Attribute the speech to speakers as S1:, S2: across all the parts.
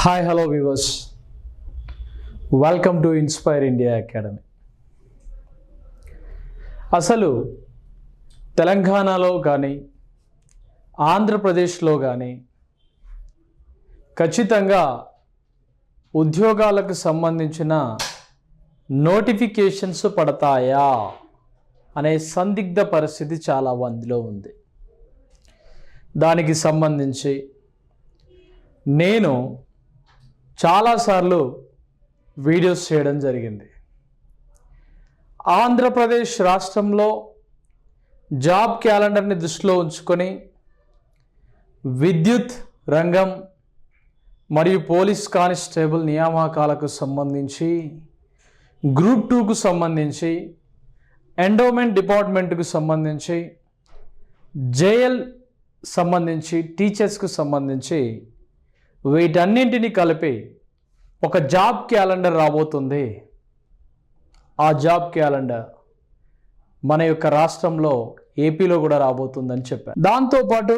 S1: Hi hello viewers, welcome to inspire India academy. అసలు తెలంగాణలో కానీ ఆంధ్రప్రదేశ్లో కానీ ఖచ్చితంగా ఉద్యోగాలకు సంబంధించిన నోటిఫికేషన్స్ పడతాయా అనే సందిగ్ధ పరిస్థితి చాలా మందిలో ఉంది. దానికి సంబంధించి నేను చాలాసార్లు వీడియోస్ చేయడం జరిగింది. ఆంధ్రప్రదేశ్ రాష్ట్రంలో జాబ్ క్యాలెండర్ని దృష్టిలో ఉంచుకొని విద్యుత్ రంగం మరియు పోలీస్ కానిస్టేబుల్ నియామకాలకు సంబంధించి, గ్రూప్ 2కు సంబంధించి, ఎండోమెంట్ డిపార్ట్మెంట్కు సంబంధించి, జేఎల్ సంబంధించి, టీచర్స్కు సంబంధించి వీటన్నింటినీ కలిపి ఒక జాబ్ క్యాలెండర్ రాబోతుంది. ఆ జాబ్ క్యాలెండర్ మన యొక్క రాష్ట్రంలో ఏపీలో కూడా రాబోతుందని చెప్పారు. దాంతోపాటు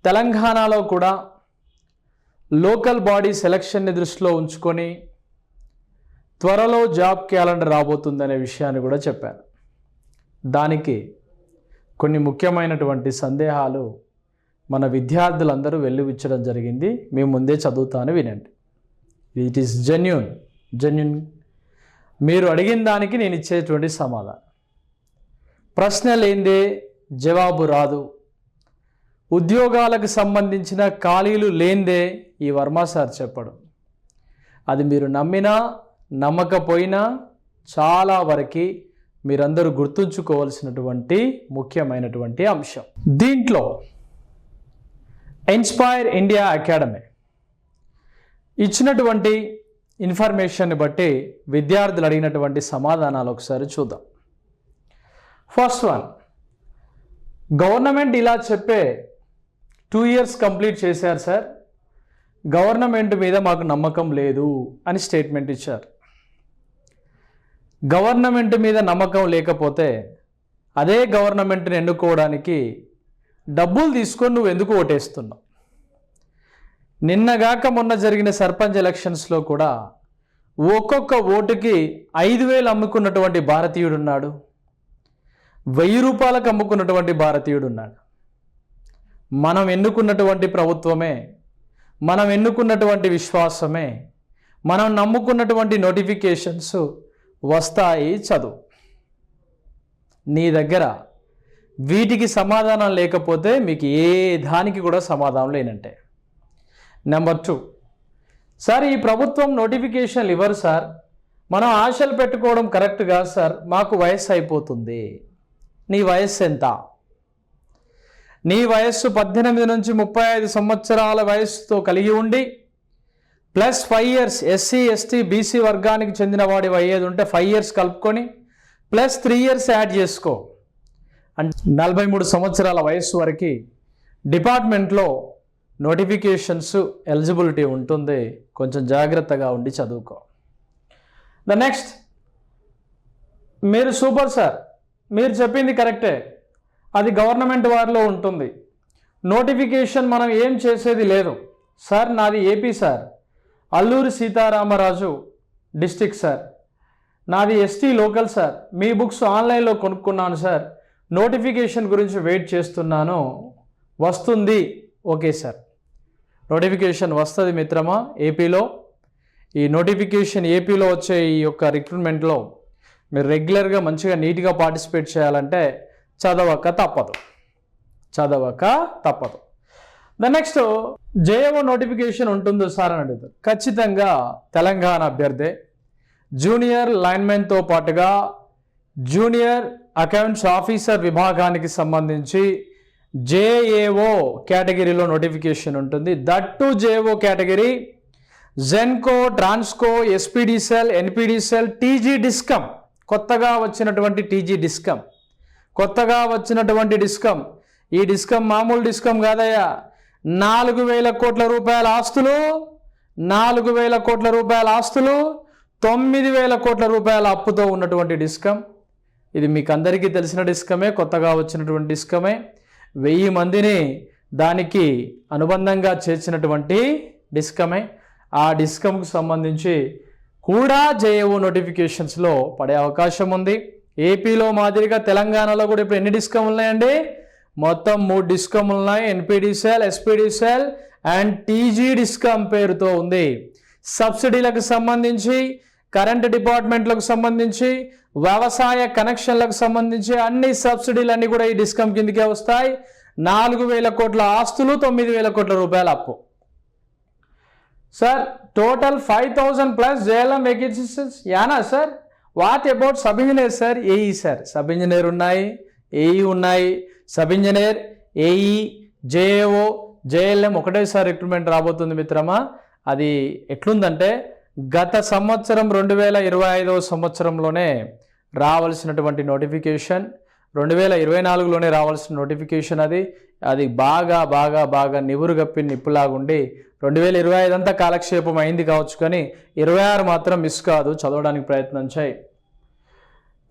S1: తెలంగాణలో కూడా లోకల్ బాడీ సెలక్షన్ని దృష్టిలో ఉంచుకొని త్వరలో జాబ్ క్యాలెండర్ రాబోతుందనే విషయాన్ని కూడా చెప్పాను. దానికి కొన్ని ముఖ్యమైనటువంటి సందేహాలు మన విద్యార్థులందరూ వెల్లువిచ్చడం జరిగింది. మేము ముందే చదువుతాను, వినండి. It is genuine. మీరు అడిగిన దానికి నేను ఇచ్చేటువంటి సమాధానం. ప్రశ్న లేనిదే జవాబు రాదు. ఉద్యోగాలకు సంబంధించిన ఖాళీలు లేనిదే ఈ వర్మ సార్ చెప్పడం. అది మీరు నమ్మినా నమ్మకపోయినా చాలా వరకు మీరందరూ గుర్తుంచుకోవాల్సినటువంటి ముఖ్యమైనటువంటి అంశం. దీంట్లో ఇన్స్పైర్ ఇండియా అకాడమీ ఇచ్చినటువంటి ఇన్ఫర్మేషన్ని బట్టి విద్యార్థులు అడిగినటువంటి సమాధానాలు ఒకసారి చూద్దాం. ఫస్ట్ వన్, గవర్నమెంట్ ఇలా చెప్పే 2 years కంప్లీట్ చేశారు సార్, గవర్నమెంట్ మీద మాకు నమ్మకం లేదు అని స్టేట్మెంట్ ఇచ్చారు. గవర్నమెంట్ మీద నమ్మకం లేకపోతే అదే గవర్నమెంట్ని ఎన్నుకోవడానికి డబ్బులు తీసుకొని నువ్వు ఎందుకు ఓటేస్తున్నావు? నిన్నగాక మొన్న జరిగిన సర్పంచ్ ఎలక్షన్స్లో కూడా ఒక్కొక్క ఓటుకి 5,000 అమ్ముకున్నటువంటి భారతీయుడు ఉన్నాడు, 1,000 రూపాయలకు అమ్ముకున్నటువంటి భారతీయుడు ఉన్నాడు. మనం ఎన్నుకున్నటువంటి ప్రభుత్వమే, మనం ఎన్నుకున్నటువంటి విశ్వాసమే, మనం నమ్ముకున్నటువంటి నోటిఫికేషన్స్ వస్తాయి. చదువు. నీ దగ్గర వీటికి సమాధానం లేకపోతే మీకు ఏ దానికి కూడా సమాధానం లేనంటే. నెంబర్ 2, సార్ ఈ ప్రభుత్వం నోటిఫికేషన్లు ఇవ్వరు సార్, మనం ఆశలు పెట్టుకోవడం కరెక్ట్ కాదు సార్, మాకు వయస్సు అయిపోతుంది. నీ వయస్సు ఎంత? నీ వయస్సు 18 నుంచి 35 సంవత్సరాల వయస్సుతో కలిగి ఉండి plus 5 years SC ST BC వర్గానికి చెందిన వాడి అయ్యేది ఉంటే 5 years కలుపుకొని ప్లస్ 3 years యాడ్ చేసుకో. అంటే 43 సంవత్సరాల వయస్సు వరకు డిపార్ట్మెంట్లో నోటిఫికేషన్స్ ఎలిజిబిలిటీ ఉంటుంది. కొంచెం జాగ్రత్తగా ఉండి చదువుకో. ద నెక్స్ట్, మీరు సూపర్ సార్, మీరు చెప్పింది కరెక్టే, అది గవర్నమెంట్ వారిలో ఉంటుంది, నోటిఫికేషన్ మనం ఏం చేసేది లేదు. సార్ నాది AP sir, Alluri Sitaramaraju district sir, నాది ఎస్టీ లోకల్ సార్, మీ బుక్స్ ఆన్లైన్లో కొనుక్కున్నాను సార్, నోటిఫికేషన్ గురించి వెయిట్ చేస్తున్నాను, వస్తుంది. ఓకే సార్, నోటిఫికేషన్ వస్తుంది మిత్రమా. ఏపీలో ఈ నోటిఫికేషన్ ఏపీలో వచ్చే ఈ యొక్క రిక్రూట్మెంట్లో మీరు రెగ్యులర్గా మంచిగా నీట్గా పార్టిసిపేట్ చేయాలంటే చదవక తప్పదు. ద నెక్స్ట్, జేఏఓ నోటిఫికేషన్ ఉంటుందో సార్ అని అడుగుతారు. ఖచ్చితంగా తెలంగాణ అభ్యర్థి జూనియర్ లైన్మెన్తో పాటుగా జూనియర్ అకౌంట్స్ ఆఫీసర్ విభాగానికి సంబంధించి జేఏఓ కేటగిరీలో నోటిఫికేషన్ ఉంటుంది. That to JO category Genco, Transco, SPDCL, NPDCL, TG discom, కొత్తగా వచ్చినటువంటి డిస్కమ్. ఈ డిస్కమ్ మామూలు డిస్కమ్ కాదయ్యా, 4,000 కోట్ల రూపాయల ఆస్తులు, 4,000 కోట్ల రూపాయల ఆస్తులు, 9,000 కోట్ల రూపాయల అప్పుతో ఉన్నటువంటి డిస్కమ్. ఇది మీకు అందరికీ తెలిసిన డిస్కమే, కొత్తగా వచ్చినటువంటి డిస్కమే. 1000 మందిని దానికి అనుబంధంగా చేర్చినటువంటి డిస్కమే. ఆ డిస్కమ్కి సంబంధించి కూడా జేఏఓ నోటిఫికేషన్స్లో పడే అవకాశం ఉంది. ఏపీలో మాదిరిగా తెలంగాణలో కూడా ఇప్పుడు ఎన్ని డిస్కమ్ ఉన్నాయండి? మొత్తం 3 డిస్కమ్లు ఉన్నాయి. NPDCL, SPDCL and TG discom పేరుతో ఉంది. సబ్సిడీలకు సంబంధించి, కరెంట్ డిపార్ట్మెంట్లకు సంబంధించి, వ్యవసాయ కనెక్షన్లకు సంబంధించి అన్ని సబ్సిడీలన్నీ కూడా ఈ డిస్కమ్ కిందకే వస్తాయి. 4,000 కోట్ల ఆస్తులు, 9,000 కోట్ల రూపాయల అప్పు. Sir total 5,000 plus JLM vacancies యానా sir. What about sub engineer sir? AE sir. Sub engineer ఉన్నాయి, ఏఈ ఉన్నాయి. Sub engineer, AE, JAO, JLM ఒకటేసారి రిక్రూట్మెంట్ రాబోతుంది మిత్రమా. అది ఎట్లుందంటే గత సంవత్సరం 2025వ సంవత్సరంలోనే రావాల్సినటువంటి నోటిఫికేషన్, 2024లోనే రావాల్సిన నోటిఫికేషన్. అది బాగా బాగా బాగా నివురుగప్పి నిప్పులాగుండి 2025 అంతా కాలక్షేపం అయింది కావచ్చు, కానీ 26 మాత్రం మిస్ కాదు. చదవడానికి ప్రయత్నం చేయి.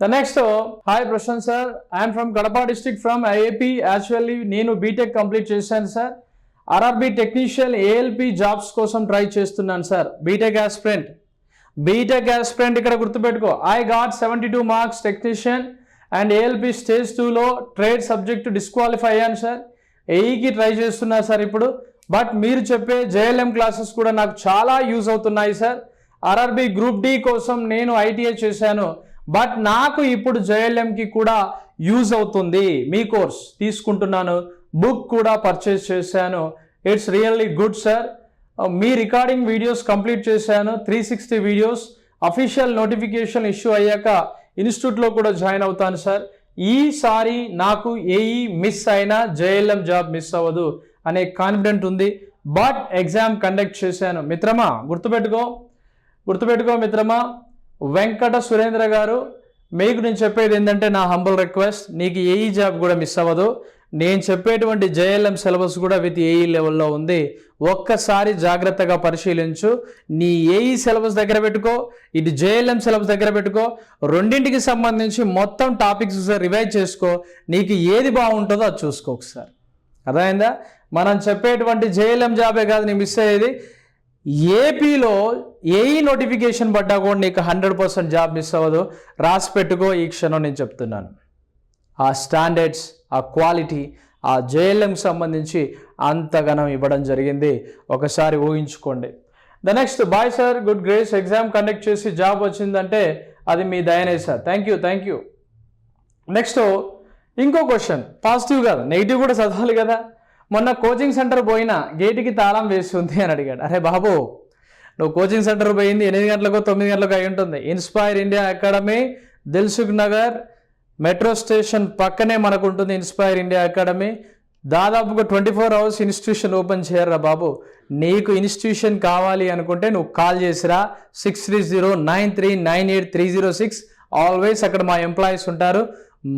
S1: The next, hi Prashant sir, I'm from Kadapa district from IAP. Actually నేను బీటెక్ కంప్లీట్ చేశాను sir. RRB technician ALP jobs కోసం ట్రై చేస్తున్నాను సార్. బీటెక్ ఆస్పిరెంట్ ఇక్కడ గుర్తుపెట్టుకో. I got 72 marks technician and ALP stage 2లో ట్రేడ్ సబ్జెక్టు డిస్క్వాలిఫై అయ్యాను sir. ఏఈకి try చేస్తున్నా సార్ ఇప్పుడు. బట్ మీరు చెప్పే జేఎల్ఎం క్లాసెస్ కూడా నాకు చాలా యూజ్ అవుతున్నాయి సార్. ఆర్ఆర్బి గ్రూప్ డి కోసం నేను ఐటీఐ చేశాను, బట్ నాకు ఇప్పుడు జేఎల్ఎంకి కూడా యూజ్ అవుతుంది. మీ కోర్స్ తీసుకుంటున్నాను, బుక్ కూడా పర్చేస్ చేశాను. It's really good sir. Me recording videos complete చేశాను, 360 వీడియోస్. అఫీషియల్ నోటిఫికేషన్ ఇష్యూ అయ్యాక ఇన్స్టిట్యూట్లో కూడా జాయిన్ అవుతాను సార్. ఈసారి నాకు ఏఈ మిస్ అయినా జేఎల్ఎం జాబ్ మిస్ అవ్వదు అనే కాన్ఫిడెంట్ ఉంది. బట్ ఎగ్జామ్ కండక్ట్ చేశాను. మిత్రమా గుర్తుపెట్టుకో మిత్రమా. వెంకట సురేంద్ర గారు, మీకు నేను చెప్పేది ఏంటంటే నా హంబుల్ రిక్వెస్ట్, నీకు ఏఈ జాబ్ కూడా మిస్ అవ్వదు. నేను చెప్పేటువంటి జేఎల్ఎం సిలబస్ కూడా విత్ ఏఈ లెవెల్లో ఉంది. ఒక్కసారి జాగ్రత్తగా పరిశీలించు. నీ ఏఈ సిలబస్ దగ్గర పెట్టుకో, ఇది జేఎల్ఎం సిలబస్ దగ్గర పెట్టుకో. రెండింటికి సంబంధించి మొత్తం టాపిక్స్ రివైజ్ చేసుకో. నీకు ఏది బాగుంటుందో అది చూసుకో ఒకసారి. అర్థమైందా? మనం చెప్పేటువంటి జేఎల్ఎం జాబే కాదు నీ మిస్ అయ్యేది. ఏపీలో ఏఈ నోటిఫికేషన్ పడ్డా కూడా నీకు 100% జాబ్ మిస్ అవ్వదు. రాసి పెట్టుకో. ఈ క్షణం నేను చెప్తున్నాను. ఆ స్టాండర్డ్స్, ఆ క్వాలిటీ, ఆ జేఎల్ఎంకి సంబంధించి అంతగానం ఇవ్వడం జరిగింది. ఒకసారి ఊహించుకోండి. The next, bye sir, good grace. Exam conduct చేసి జాబ్ వచ్చిందంటే అది మీ దయనే సార్. Thank you. నెక్స్ట్ ఇంకో క్వశ్చన్, పాజిటివ్ కాదు నెగిటివ్ కూడా చదవాలి కదా. మొన్న కోచింగ్ సెంటర్ పోయినా గేటుకి తాళం వేసి ఉంది అని అడిగాడు. అరే బాబు, నువ్వు కోచింగ్ సెంటర్ పోయింది 8 గంటలకు 9 గంటలకు అయి ఉంటుంది. Inspire India academy, Dilsukh Nagar metro station పక్కనే మనకు ఉంటుంది ఇన్స్పైర్ ఇండియా అకాడమీ. దాదాపుగా 24 అవర్స్ ఇన్స్టిట్యూషన్ ఓపెన్ చేయరా బాబు. నీకు ఇన్స్టిట్యూషన్ కావాలి అనుకుంటే నువ్వు కాల్ చేసిరా. 6309398306. ఆల్వేస్ అక్కడ మా ఎంప్లాయీస్ ఉంటారు,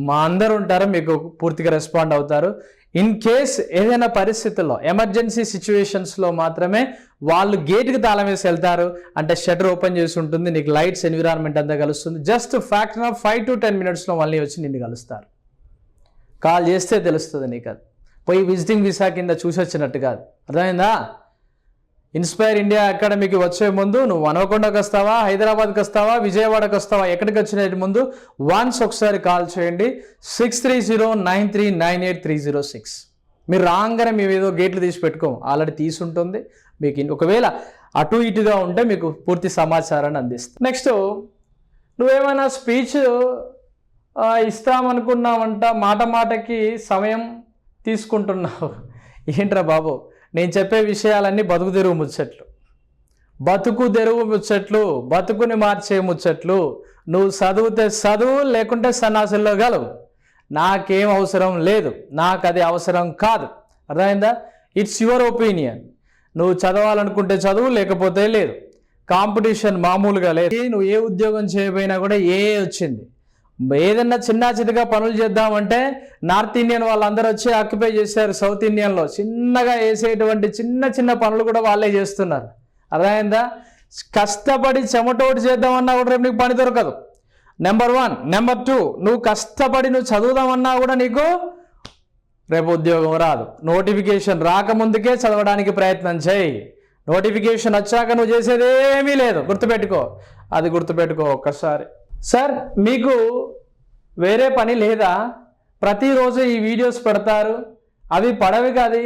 S1: మా అందరూ ఉంటారు, మీకు పూర్తిగా రెస్పాండ్ అవుతారు. ఇన్ కేస్ ఏదైనా పరిస్థితుల్లో ఎమర్జెన్సీ సిచ్యువేషన్స్లో మాత్రమే వాళ్ళు గేట్కి తాళం వేసి వెళ్తారు. అంటే షటర్ ఓపెన్ చేసి ఉంటుంది, నీకు లైట్స్ ఎన్విరాన్మెంట్ అంతా కలుస్తుంది. జస్ట్ ఫ్యాక్టర్ ఆఫ్ 5 to 10 minutesలో మళ్ళీ వచ్చి నిన్ను కలుస్తారు. కాల్ చేస్తే తెలుస్తుంది నీకు. అది పోయి విజిటింగ్ వీసా కింద చూసి వచ్చినట్టు కాదు. అర్థమైందా? ఇన్స్పైర్ ఇండియా అకాడమీకి వచ్చే ముందు నువ్వు హనుమకొండకు వస్తావా, హైదరాబాద్కి వస్తావా, విజయవాడకు వస్తావా, ఎక్కడికి వచ్చిన ముందు వన్స్ ఒకసారి కాల్ చేయండి. 6309398306. మీరు రాగానే మేము ఏదో గేట్లు తీసి పెట్టుకోము, ఆల్రెడీ తీసుంటుంది. మీకు ఒకవేళ అటు ఇటుగా ఉంటే మీకు పూర్తి సమాచారాన్ని అందిస్తాం. నెక్స్ట్, నువ్వేమైనా స్పీచ్ ఇస్తామనుకున్నావంట, మాటకి సమయం తీసుకుంటున్నావు. ఏంట్రా బాబు, నేను చెప్పే విషయాలన్నీ బతుకు తెరువు ముచ్చట్లు, బతుకుని మార్చే ముచ్చట్లు. నువ్వు చదివితే చదువు, లేకుంటే సన్నాసుల్లో గలవు. నాకేం అవసరం లేదు, నాకు అది అవసరం కాదు. అర్థమైందా? It's your opinion. నువ్వు చదవాలనుకుంటే చదువు, లేకపోతే లేదు. కాంపిటీషన్ మామూలుగా లేదు. నువ్వు ఏ ఉద్యోగం చేయబోయినా కూడా వచ్చింది. ఏదన్నా చిన్నగా పనులు చేద్దామంటే నార్త్ ఇండియన్ వాళ్ళందరూ వచ్చి ఆక్యుపై చేశారు. సౌత్ ఇండియన్లో చిన్నగా వేసేటువంటి చిన్న పనులు కూడా వాళ్ళే చేస్తున్నారు. అర్థమైందా? కష్టపడి చెమటోటి చేద్దామన్నా కూడా రేపు నీకు పని దొరకదు. నెంబర్ 1. నెంబర్ 2, నువ్వు కష్టపడి నువ్వు చదువుదామన్నా కూడా నీకు రేపు ఉద్యోగం రాదు. నోటిఫికేషన్ రాకముందుకే చదవడానికి ప్రయత్నం చేయి. నోటిఫికేషన్ వచ్చాక నువ్వు చేసేదేమీ లేదు, గుర్తుపెట్టుకో. అది గుర్తుపెట్టుకో ఒక్కసారి. సార్ మీకు వేరే పని లేదా? ప్రతిరోజు ఈ వీడియోస్ పెడతారు, అవి పడవి కాదు.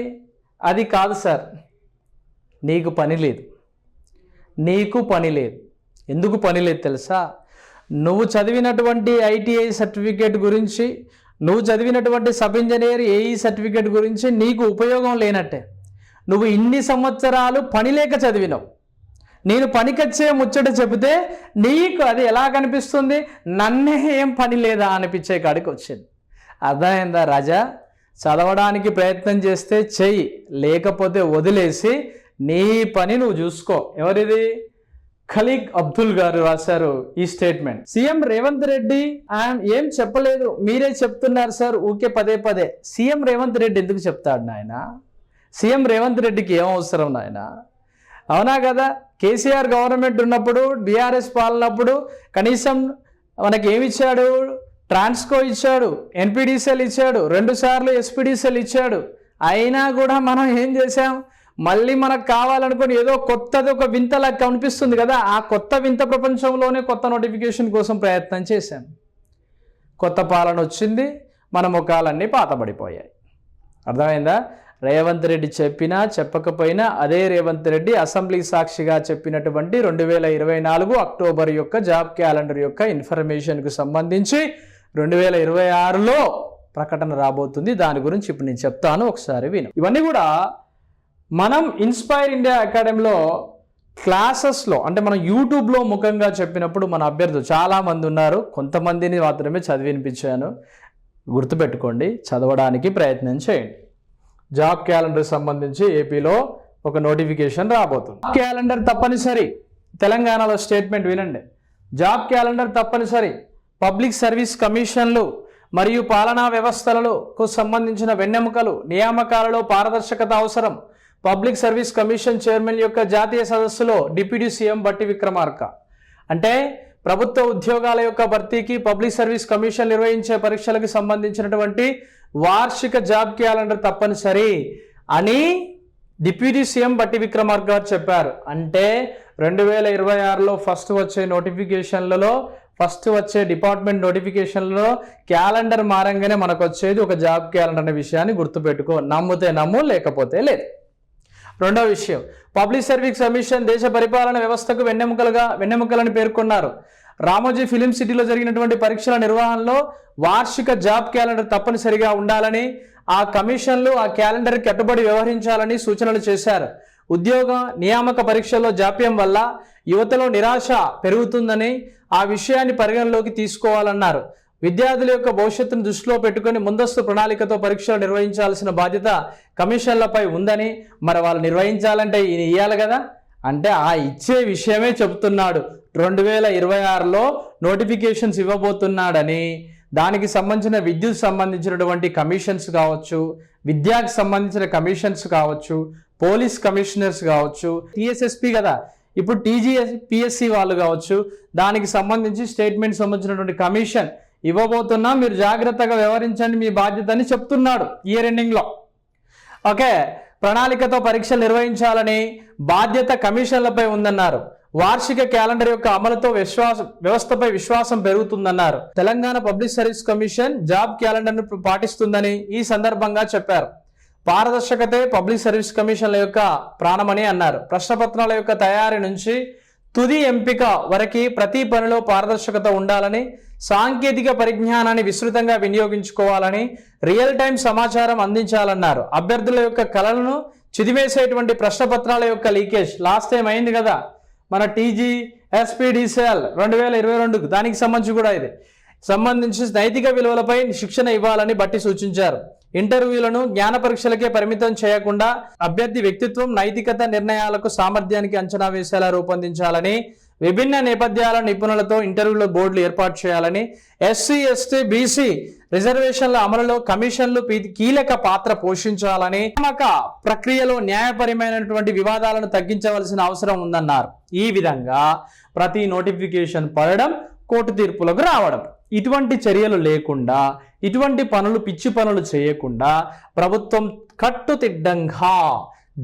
S1: అది కాదు సార్, నీకు పని లేదు. నీకు పని లేదు. ఎందుకు పని లేదు తెలుసా? నువ్వు చదివినటువంటి ఐటీఐ సర్టిఫికేట్ గురించి, నువ్వు చదివినటువంటి సబ్ ఇంజనీర్ ఏఈ సర్టిఫికేట్ గురించి నీకు ఉపయోగం లేనట్టే. నువ్వు ఇన్ని సంవత్సరాలు పని లేక చదివినావు. నేను పనికొచ్చే ముచ్చట చెబితే నీకు అది ఎలా కనిపిస్తుంది? నన్నే ఏం పని లేదా అనిపించే కాడికి వచ్చింది. అర్థమైందా రాజా? చదవడానికి ప్రయత్నం చేస్తే చెయ్యి, లేకపోతే వదిలేసి నీ పని నువ్వు చూసుకో. ఎవరిది? ఖలీగ్ అబ్దుల్ గారు రాశారు ఈ స్టేట్మెంట్. సీఎం రేవంత్ రెడ్డి ఆయన ఏం చెప్పలేదు, మీరే చెప్తున్నారు సార్ ఊకే పదే పదే. సీఎం రేవంత్ రెడ్డి ఎందుకు చెప్తాడు నాయన? సీఎం రేవంత్ రెడ్డికి ఏం అవసరం నాయన? అవునా కదా? కేసీఆర్ గవర్నమెంట్ ఉన్నప్పుడు, బీఆర్ఎస్ పాలనప్పుడు కనీసం మనకి ఏమి ఇచ్చాడు? ట్రాన్స్కో ఇచ్చాడు, ఎన్పీడీసీఎల్ ఇచ్చాడు, 2 సార్లు ఎస్పీడీసీఎల్ ఇచ్చాడు. అయినా కూడా మనం ఏం చేసాం? మళ్ళీ మనకు కావాలనుకుని ఏదో కొత్తది ఒక వింతలా కనిపిస్తుంది కదా, ఆ కొత్త వింత ప్రపంచంలోనే కొత్త నోటిఫికేషన్ కోసం ప్రయత్నం చేశాం. కొత్త పాలన వచ్చింది, మన ముఖాలన్నీ పాతబడిపోయాయి. అర్థమైందా? రేవంత్ రెడ్డి చెప్పినా చెప్పకపోయినా అదే రేవంత్ రెడ్డి అసెంబ్లీ సాక్షిగా చెప్పినటువంటి 2024 అక్టోబర్ యొక్క జాబ్ క్యాలెండర్ యొక్క ఇన్ఫర్మేషన్కు సంబంధించి 2026లో ప్రకటన రాబోతుంది. దాని గురించి ఇప్పుడు నేను చెప్తాను, ఒకసారి విను. ఇవన్నీ కూడా మనం ఇన్స్పైర్ ఇండియా అకాడమీలో క్లాసెస్లో, అంటే మనం యూట్యూబ్లో ముఖంగా చెప్పినప్పుడు మన అభ్యర్థులు చాలామంది ఉన్నారు. కొంతమందిని మాత్రమే చదివి వినిపించాను. గుర్తుపెట్టుకోండి, చదవడానికి ప్రయత్నం చేయండి. జాబ్ క్యాలెండర్ సంబంధించి ఏపీలో ఒక నోటిఫికేషన్ రాబోతుంది. క్యాలెండర్ తప్పనిసరి. తెలంగాణలో స్టేట్మెంట్ వినండి. జాబ్ క్యాలెండర్ తప్పనిసరి. పబ్లిక్ సర్వీస్ కమిషన్లు మరియు పాలనా వ్యవస్థలకు సంబంధించిన వెన్నెముకలు, నియామకాలలో పారదర్శకత అవసరం. పబ్లిక్ సర్వీస్ కమిషన్ చైర్మన్ యొక్క జాతీయ సదస్సులో డిప్యూటీ సీఎం బట్టి విక్రమార్క. అంటే ప్రభుత్వ ఉద్యోగాల యొక్క భర్తీకి పబ్లిక్ సర్వీస్ కమిషన్ నిర్వహించే పరీక్షలకు సంబంధించినటువంటి వార్షిక జాబ్ క్యాలెండర్ తప్పనిసరి అని డిప్యూటీ సీఎం బట్టి విక్రమార్క గారు చెప్పారు. అంటే 2026లో ఫస్ట్ వచ్చే నోటిఫికేషన్లలో, ఫస్ట్ వచ్చే డిపార్ట్మెంట్ నోటిఫికేషన్లలో క్యాలెండర్ మారంగానే మనకు వచ్చేది ఒక జాబ్ క్యాలెండర్ అనే విషయాన్ని గుర్తుపెట్టుకో. నమ్మితే నమ్ము, లేకపోతే లేదు. రెండో విషయం, పబ్లిక్ సర్వీస్ కమిషన్ దేశ పరిపాలన వ్యవస్థకు వెన్నెముకలని పేర్కొన్నారు. రామోజీ ఫిలిం సిటీలో జరిగినటువంటి పరీక్షల నిర్వహణలో వార్షిక జాబ్ క్యాలెండర్ తప్పనిసరిగా ఉండాలని, ఆ కమిషన్లు ఆ క్యాలెండర్కి కట్టుబడి వ్యవహరించాలని సూచనలు చేశారు. ఉద్యోగ నియామక పరీక్షల్లో జాప్యం వల్ల యువతలో నిరాశ పెరుగుతుందని ఆ విషయాన్ని పరిగణలోకి తీసుకోవాలన్నారు. విద్యార్థుల యొక్క భవిష్యత్తును దృష్టిలో పెట్టుకుని ముందస్తు ప్రణాళికతో పరీక్షలు నిర్వహించాల్సిన బాధ్యత కమిషన్లపై ఉందని, మరి వాళ్ళు నిర్వహించాలంటే ఈయన ఇవ్వాలి కదా, అంటే ఆ ఇచ్చే విషయమే చెబుతున్నాడు. 2026లో నోటిఫికేషన్స్ ఇవ్వబోతున్నాడని, దానికి సంబంధించిన విద్యుత్ సంబంధించినటువంటి కమిషన్స్ కావచ్చు, విద్యాకు సంబంధించిన కమిషన్స్ కావచ్చు, పోలీస్ కమిషనర్స్ కావచ్చు, టీఎస్ఎస్పీ కదా ఇప్పుడు టీజీపీఎస్సీ వాళ్ళు కావచ్చు, దానికి సంబంధించి స్టేట్మెంట్ సంబంధించినటువంటి కమిషన్ ఇవ్వబోతున్నా, మీరు జాగ్రత్తగా వ్యవహరించండి, మీ బాధ్యత అని చెప్తున్నాడు ఇయర్ ఎండింగ్లో. ఓకే, ప్రణాళికతో పరీక్షలు నిర్వహించాలని బాధ్యత కమిషన్లపై ఉందన్నారు. వార్షిక క్యాలెండర్ యొక్క అమలుతో వ్యవస్థపై విశ్వాసం పెరుగుతుందన్నారు. Telangana public service commission job క్యాలెండర్ను పాటిస్తుందని ఈ సందర్భంగా చెప్పారు. పారదర్శకతే పబ్లిక్ సర్వీస్ కమిషన్ల యొక్క ప్రాణమని అన్నారు. ప్రశ్నపత్రాల యొక్క తయారీ నుంచి తుది ఎంపిక వరకు ప్రతి పనిలో పారదర్శకత ఉండాలని, సాంకేతిక పరిజ్ఞానాన్ని విస్తృతంగా వినియోగించుకోవాలని, రియల్ టైం సమాచారం అందించాలన్నారు. అభ్యర్థుల యొక్క కళలను చిదివేసేటువంటి ప్రశ్నపత్రాల యొక్క లీకేజ్ లాస్ట్ టైం అయింది కదా మన ఎస్పీడీసీఎల్ 2022, దానికి సంబంధించి కూడా ఇది సంబంధించి నైతిక విలువలపై శిక్షణ ఇవ్వాలని బట్టి సూచించారు. ఇంటర్వ్యూలను జ్ఞాన పరీక్షలకే పరిమితం చేయకుండా అభ్యర్థి వ్యక్తిత్వం, నైతికత, నిర్ణయాలకు, సామర్థ్యానికి అంచనా వేసేలా రూపొందించాలని, విభిన్న నేపథ్యాల నిపుణులతో ఇంటర్వ్యూల బోర్డులు ఏర్పాటు చేయాలని, ఎస్సీ, ఎస్టీ, బీసీ రిజర్వేషన్ల అమలులో కమిషన్లు కీలక పాత్ర పోషించాలని, నియామక ప్రక్రియలో న్యాయపరమైనటువంటి వివాదాలను తగ్గించవలసిన అవసరం ఉందన్నారు. ఈ విధంగా ప్రతి నోటిఫికేషన్ పడడం, కోర్టు తీర్పులకు రావడం, ఇటువంటి చర్యలు లేకుండా, ఇటువంటి పనులు పిచ్చి పనులు చేయకుండా ప్రభుత్వం కట్టుదిడ్డంగా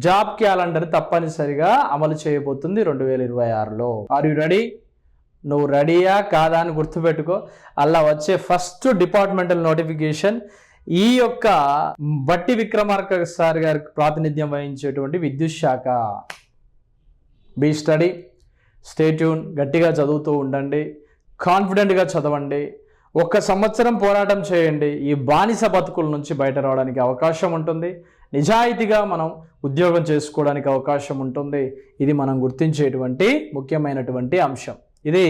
S1: జాబ్ క్యాలెండర్ తప్పనిసరిగా అమలు చేయబోతుంది 2026లో. Are you ready? నువ్వు రెడీయా కాదా అని గుర్తుపెట్టుకో. అలా వచ్చే ఫస్ట్ డిపార్ట్మెంటల్ నోటిఫికేషన్ ఈ యొక్క బట్టి విక్రమార్క సార్ గారికి ప్రాతినిధ్యం వహించేటువంటి విద్యుత్ శాఖ. బీ స్టడీ, స్టే ట్యూన్, గట్టిగా చదువుతూ ఉండండి, కాన్ఫిడెంట్గా చదవండి. 1 సంవత్సరం పోరాటం చేయండి. ఈ బానిస బతుకుల నుంచి బయట రావడానికి అవకాశం ఉంటుంది. నిజాయితీగా మనం ఉద్యోగం చేసుకోవడానికి అవకాశం ఉంటుంది. ఇది మనం గుర్తించేటువంటి ముఖ్యమైనటువంటి అంశం. ఇది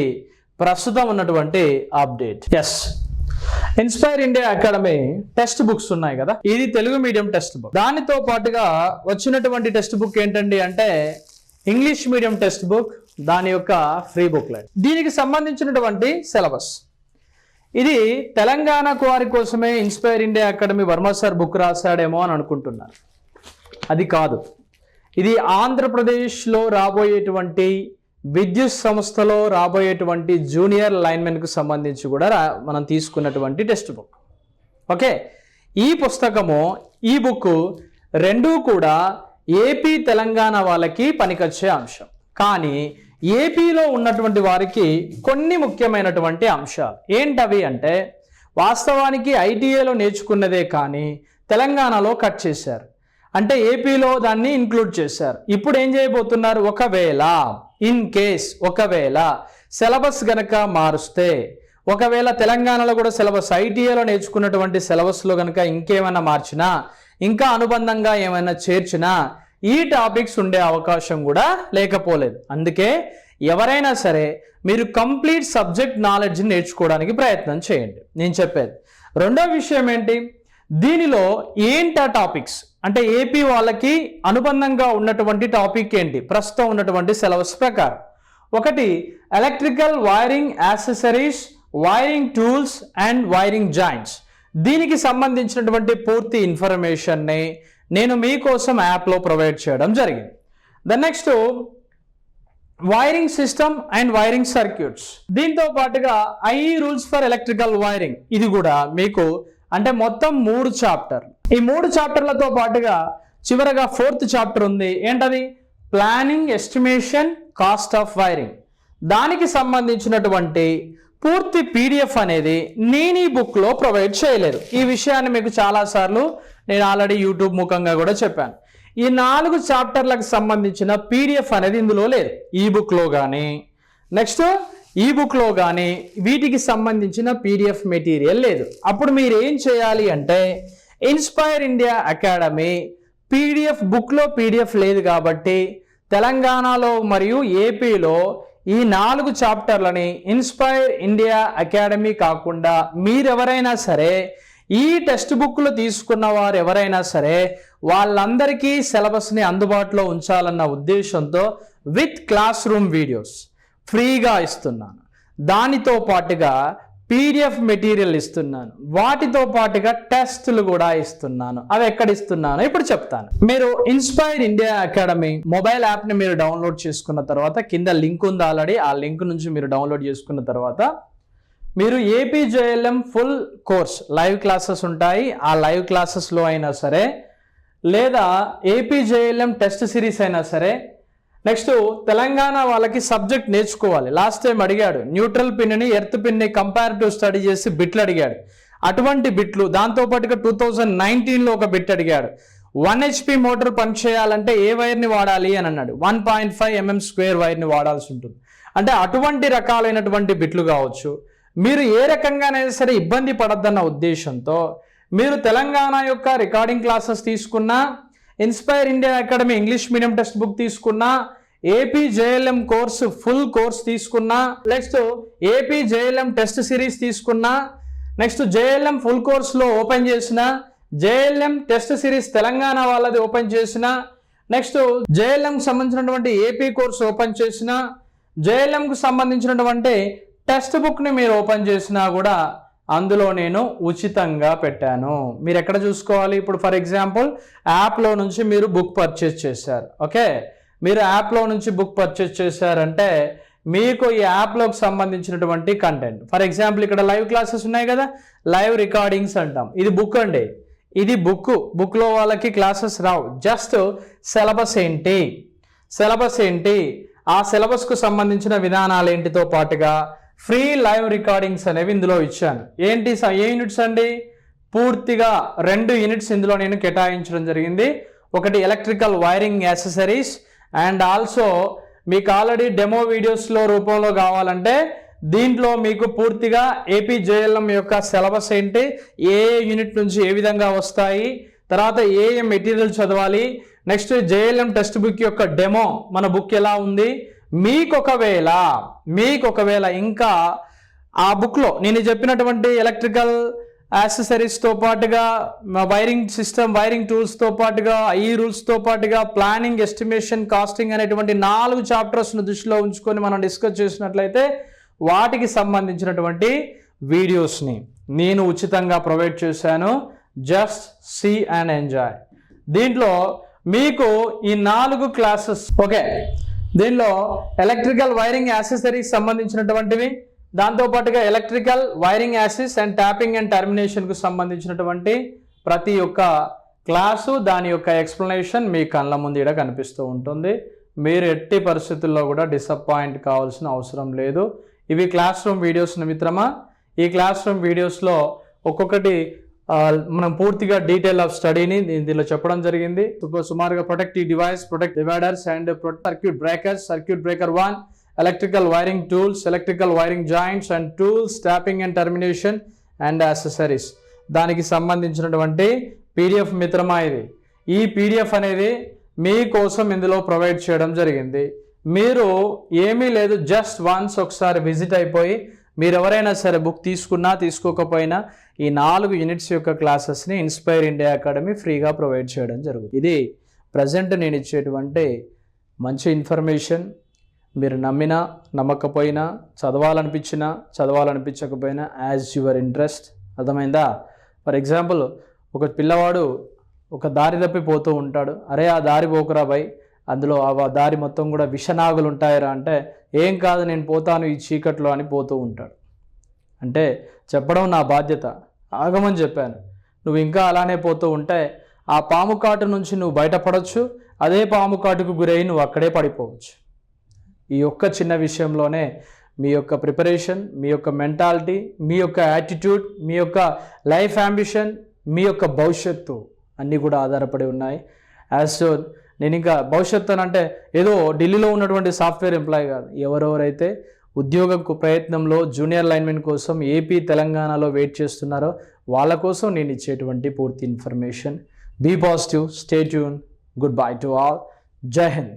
S1: ప్రస్తుతం ఉన్నటువంటి update. Yes, Inspire India Academy text books ఉన్నాయి కదా, ఇది తెలుగు మీడియం టెక్స్ట్ బుక్. దానితో పాటుగా వచ్చినటువంటి టెక్స్ట్ బుక్ ఏంటండి అంటే ఇంగ్లీష్ మీడియం టెక్స్ట్ బుక్, దాని యొక్క ఫ్రీ బుక్లెట్. దీనికి సంబంధించినటువంటి సిలబస్ ఇది తెలంగాణకు వారి కోసమే inspire India academy Varma sir book రాశాడేమో అని అనుకుంటున్నారు. అది కాదు. ఇది ఆంధ్రప్రదేశ్లో రాబోయేటువంటి విద్యుత్ సంస్థలో రాబోయేటువంటి జూనియర్ లైన్మెన్కు సంబంధించి కూడా మనం తీసుకున్నటువంటి టెక్స్ట్ బుక్. ఓకే, ఈ పుస్తకము, ఈ బుక్ రెండూ కూడా ఏపీ తెలంగాణ వాళ్ళకి పనికొచ్చే అంశం. కానీ ఏపీలో ఉన్నటువంటి వారికి కొన్ని ముఖ్యమైనటువంటి అంశాలు ఏంటవి అంటే, వాస్తవానికి ఐటీఏలో నేర్చుకున్నదే కానీ తెలంగాణలో కట్ చేశారు. అంటే ఏపీలో దాన్ని ఇంక్లూడ్ చేశారు. ఇప్పుడు ఏం చేయబోతున్నారు, ఒకవేళ సిలబస్ గనక మారుస్తే, ఒకవేళ తెలంగాణలో కూడా సిలబస్ ఐటీఏలో నేర్చుకున్నటువంటి సిలబస్లో కనుక ఇంకేమైనా మార్చినా, ఇంకా అనుబంధంగా ఏమైనా చేర్చినా ఈ టాపిక్స్ ఉండే అవకాశం కూడా లేకపోలేదు. అందుకే ఎవరైనా సరే మీరు కంప్లీట్ సబ్జెక్ట్ నాలెడ్జ్ నేర్చుకోవడానికి ప్రయత్నం చేయండి, నేను చెప్పేది. రెండో విషయం ఏంటి, దీనిలో ఏంటా టాపిక్స్ అంటే ఏపీ వాళ్ళకి అనుబంధంగా ఉన్నటువంటి టాపిక్ ఏంటి ప్రస్తుతం ఉన్నటువంటి సిలబస్ ప్రకారం. ఒకటి electrical wiring accessories, wiring tools and wiring joints. దీనికి సంబంధించినటువంటి పూర్తి ఇన్ఫర్మేషన్ని నేను మీకోసం యాప్లో ప్రొవైడ్ చేయడం జరిగింది. Next wiring system and wiring circuits. దీంతో పాటుగా IE rules for electrical wiring, ఇది కూడా మీకు అంటే మొత్తం 3 చాప్టర్లు. ఈ 3 చాప్టర్లతో పాటుగా చివరగా 4th చాప్టర్ ఉంది. ఏంటది, planning, estimation, cost of wiring. దానికి సంబంధించినటువంటి పూర్తి పీడిఎఫ్ అనేది నేను ఈ బుక్లో ప్రొవైడ్ చేయలేదు. ఈ విషయాన్ని మీకు చాలాసార్లు నేను ఆల్రెడీ యూట్యూబ్ ముఖంగా కూడా చెప్పాను. ఈ 4 చాప్టర్లకు సంబంధించిన పీడిఎఫ్ అనేది ఇందులో లేదు, ఈ బుక్లో కానీ నెక్స్ట్ ఈ బుక్లో కానీ వీటికి సంబంధించిన పీడిఎఫ్ మెటీరియల్ లేదు. అప్పుడు మీరు ఏం చేయాలి అంటే ఇన్స్పైర్ ఇండియా అకాడమీ పీడిఎఫ్ బుక్లో పీడిఎఫ్ లేదు కాబట్టి తెలంగాణలో మరియు ఏపీలో ఈ 4 చాప్టర్లని ఇన్స్పైర్ ఇండియా అకాడమీ కాకుండా మీరెవరైనా సరే ఈ టెక్స్ట్ బుక్లు తీసుకున్న వారు ఎవరైనా సరే వాళ్ళందరికీ సిలబస్ని అందుబాటులో ఉంచాలన్న ఉద్దేశంతో విత్ క్లాస్ రూమ్ వీడియోస్ ఫ్రీగా ఇస్తున్నాను. దానితో పాటుగా పీడిఎఫ్ మెటీరియల్ ఇస్తున్నాను, వాటితో పాటుగా టెస్టులు కూడా ఇస్తున్నాను. అవి ఎక్కడ ఇస్తున్నాను ఇప్పుడు చెప్తాను. మీరు ఇన్స్పైర్ ఇండియా అకాడమీ మొబైల్ యాప్ని మీరు డౌన్లోడ్ చేసుకున్న తర్వాత కింద లింక్ ఉంది ఆల్రెడీ, ఆ లింక్ నుంచి మీరు డౌన్లోడ్ చేసుకున్న తర్వాత మీరు ఏపీజేఎల్ఎం ఫుల్ కోర్స్ లైవ్ క్లాసెస్ ఉంటాయి. ఆ లైవ్ క్లాసెస్లో అయినా సరే లేదా ఏపీజేఎల్ఎం టెస్ట్ సిరీస్ అయినా సరే, నెక్స్ట్ తెలంగాణ వాళ్ళకి సబ్జెక్ట్ నేర్చుకోవాలి. లాస్ట్ టైం అడిగాడు న్యూట్రల్ పిన్ని ఎర్త్ పిన్ని కంపారిటివ్ స్టడీ చేసి బిట్లు అడిగాడు. అటువంటి బిట్లు దాంతోపాటుగా 2019లో ఒక బిట్ అడిగాడు. 1 HP మోటార్ పనిచేయాలంటే ఏ వైర్ని వాడాలి అని అన్నాడు. 1.5 mm² వైర్ని వాడాల్సి ఉంటుంది. అంటే అటువంటి రకాలైనటువంటి బిట్లు కావచ్చు. మీరు ఏ రకంగానైనా సరే ఇబ్బంది పడద్దన్న ఉద్దేశంతో మీరు తెలంగాణ యొక్క రికార్డింగ్ క్లాసెస్ తీసుకున్నా, inspire India academy English medium text book తీసుకున్నా, ఏపీజేఎల్ఎం కోర్సు ఫుల్ కోర్స్ తీసుకున్నా, నెక్స్ట్ ఏపీజేఎల్ఎం టెస్ట్ సిరీస్ తీసుకున్నా, నెక్స్ట్ జేఎల్ఎం ఫుల్ కోర్సులో ఓపెన్ చేసిన, జేఎల్ఎం టెస్ట్ సిరీస్ తెలంగాణ వాళ్ళది ఓపెన్ చేసిన, నెక్స్ట్ జేఎల్ఎంకి సంబంధించినటువంటి ఏపీ కోర్సు ఓపెన్ చేసిన, జేఎల్ఎంకు సంబంధించినటువంటి టెక్స్ట్ బుక్ని మీరు ఓపెన్ చేసినా కూడా అందులో నేను ఉచితంగా పెట్టాను. మీరు ఎక్కడ చూసుకోవాలి, ఇప్పుడు ఫర్ ఎగ్జాంపుల్ యాప్లో నుంచి మీరు బుక్ పర్చేస్ చేశారు. ఓకే, మీరు యాప్లో నుంచి బుక్ పర్చేస్ చేశారంటే మీకు ఈ యాప్లోకి సంబంధించినటువంటి కంటెంట్, ఫర్ ఎగ్జాంపుల్ ఇక్కడ లైవ్ క్లాసెస్ ఉన్నాయి కదా, లైవ్ రికార్డింగ్స్ అంటాం. ఇది బుక్ అండి. ఇది బుక్లో వాళ్ళకి క్లాసెస్ రావు. జస్ట్ సిలబస్ ఏంటి, ఆ సిలబస్కు సంబంధించిన విధానాలు ఏంటితో పాటుగా ఫ్రీ లైవ్ రికార్డింగ్స్ అనేవి ఇందులో ఇచ్చాను. ఏంటి ఏ యూనిట్స్ అండి? పూర్తిగా 2 యూనిట్స్ ఇందులో నేను కేటాయించడం జరిగింది. ఒకటి electrical wiring accessories, and also మీకు ఆల్రెడీ డెమో వీడియోస్లో రూపంలో కావాలంటే దీంట్లో మీకు పూర్తిగా ఏపీజేఎల్ఎం యొక్క సిలబస్ ఏంటి, ఏ యూనిట్ నుంచి ఏ విధంగా వస్తాయి, తర్వాత ఏ మెటీరియల్ చదవాలి, నెక్స్ట్ జేఎల్ఎం టెక్స్ట్ బుక్ యొక్క డెమో మన బుక్ ఎలా ఉంది, మీకు ఒకవేళ ఇంకా ఆ బుక్లో నేను చెప్పినటువంటి ఎలక్ట్రికల్ యాక్సెసరీస్తో పాటుగా వైరింగ్ సిస్టమ్, వైరింగ్ టూల్స్తో పాటుగా ఈ రూల్స్తో పాటుగా ప్లానింగ్, ఎస్టిమేషన్, కాస్టింగ్ అనేటువంటి 4 చాప్టర్స్ను దృష్టిలో ఉంచుకొని మనం డిస్కస్ చేసినట్లయితే వాటికి సంబంధించినటువంటి వీడియోస్ని నేను ఉచితంగా ప్రొవైడ్ చేశాను. Just see and enjoy. దీంట్లో మీకు ఈ 4 క్లాసెస్ ఓకే. దీనిలో ఎలక్ట్రికల్ వైరింగ్ యాక్సెసరీస్ సంబంధించినటువంటివి, దాంతోపాటుగా electrical wiring access and tapping and టర్మినేషన్కు సంబంధించినటువంటి ప్రతి ఒక్క క్లాసు, దాని యొక్క ఎక్స్ప్లెనేషన్ మీ కళ్ళ ముందు ఇక్కడ కనిపిస్తూ ఉంటుంది. మీరు ఎట్టి పరిస్థితుల్లో కూడా డిసప్పాయింట్ కావాల్సిన అవసరం లేదు. ఇవి క్లాస్ రూమ్ వీడియోస్ మిత్రమా. ఈ క్లాస్ రూమ్ వీడియోస్లో ఒక్కొక్కటి మనం పూర్తిగా డీటెయిల్ ఆఫ్ స్టడీని దీనిలో చెప్పడం జరిగింది. సుమారుగా protective device, protect dividers and circuit breakers, circuit breaker 1, electrical wiring tools, electrical wiring joints and tools, tapping and termination and accessories, దానికి సంబంధించినటువంటి పీడిఎఫ్ మిత్రమా. ఈ పీడిఎఫ్ అనేది మీకోసం ఇందులో ప్రొవైడ్ చేయడం జరిగింది. మీరు ఏమీ లేదు, జస్ట్ వన్స్ ఒకసారి విజిట్ అయిపోయి మీరు ఎవరైనా సరే బుక్ తీసుకున్నా తీసుకోకపోయినా ఈ 4 యూనిట్స్ యొక్క క్లాసెస్ని ఇన్స్పైర్ ఇండియా అకాడమీ ఫ్రీగా ప్రొవైడ్ చేయడం జరుగుతుంది. ఇది ప్రజెంట్ నేను ఇచ్చేటువంటి మంచి ఇన్ఫర్మేషన్. మీరు నమ్మినా నమ్మకపోయినా, చదవాలనిపించకపోయినా యాజ్ యువర్ ఇంట్రెస్ట్. అర్థమైందా? ఫర్ ఎగ్జాంపుల్ ఒక పిల్లవాడు ఒక దారి తప్పిపోతూ ఉంటాడు. అరే ఆ దారి పోకురా బై, అందులో ఆ దారి మొత్తం కూడా విషనాగులు ఉంటాయరా అంటే, ఏం కాదు నేను పోతాను ఈ చీకట్లో అని పోతూ ఉంటాడు. అంటే చెప్పడం నా బాధ్యత, ఆగమని చెప్పాను. నువ్వు ఇంకా అలానే పోతూ ఉంటే ఆ పాము కాటు నుంచి నువ్వు బయటపడవచ్చు, అదే పాము కాటుకు గురై నువ్వు అక్కడే పడిపోవచ్చు. ఈ ఒక్క చిన్న విషయంలోనే మీ యొక్క ప్రిపరేషన్, మీ యొక్క మెంటాలిటీ, మీ యొక్క యాటిట్యూడ్, మీ యొక్క లైఫ్ అంబిషన్, మీ యొక్క భవిష్యత్తు అన్నీ కూడా ఆధారపడి ఉన్నాయి. నేను ఇంకా భవిష్యత్తు అంటే ఏదో ఢిల్లీలో ఉన్నటువంటి సాఫ్ట్వేర్ ఎంప్లాయీ కాదు. ఎవరెవరైతే ఉద్యోగ ప్రయత్నంలో జూనియర్ లైన్మెన్ కోసం ఏపీ, తెలంగాణలో వెయిట్ చేస్తున్నారో వాళ్ళ కోసం నేను ఇచ్చేటువంటి పూర్తి information. Be positive, stay tune, good bye to all, జై హింద్.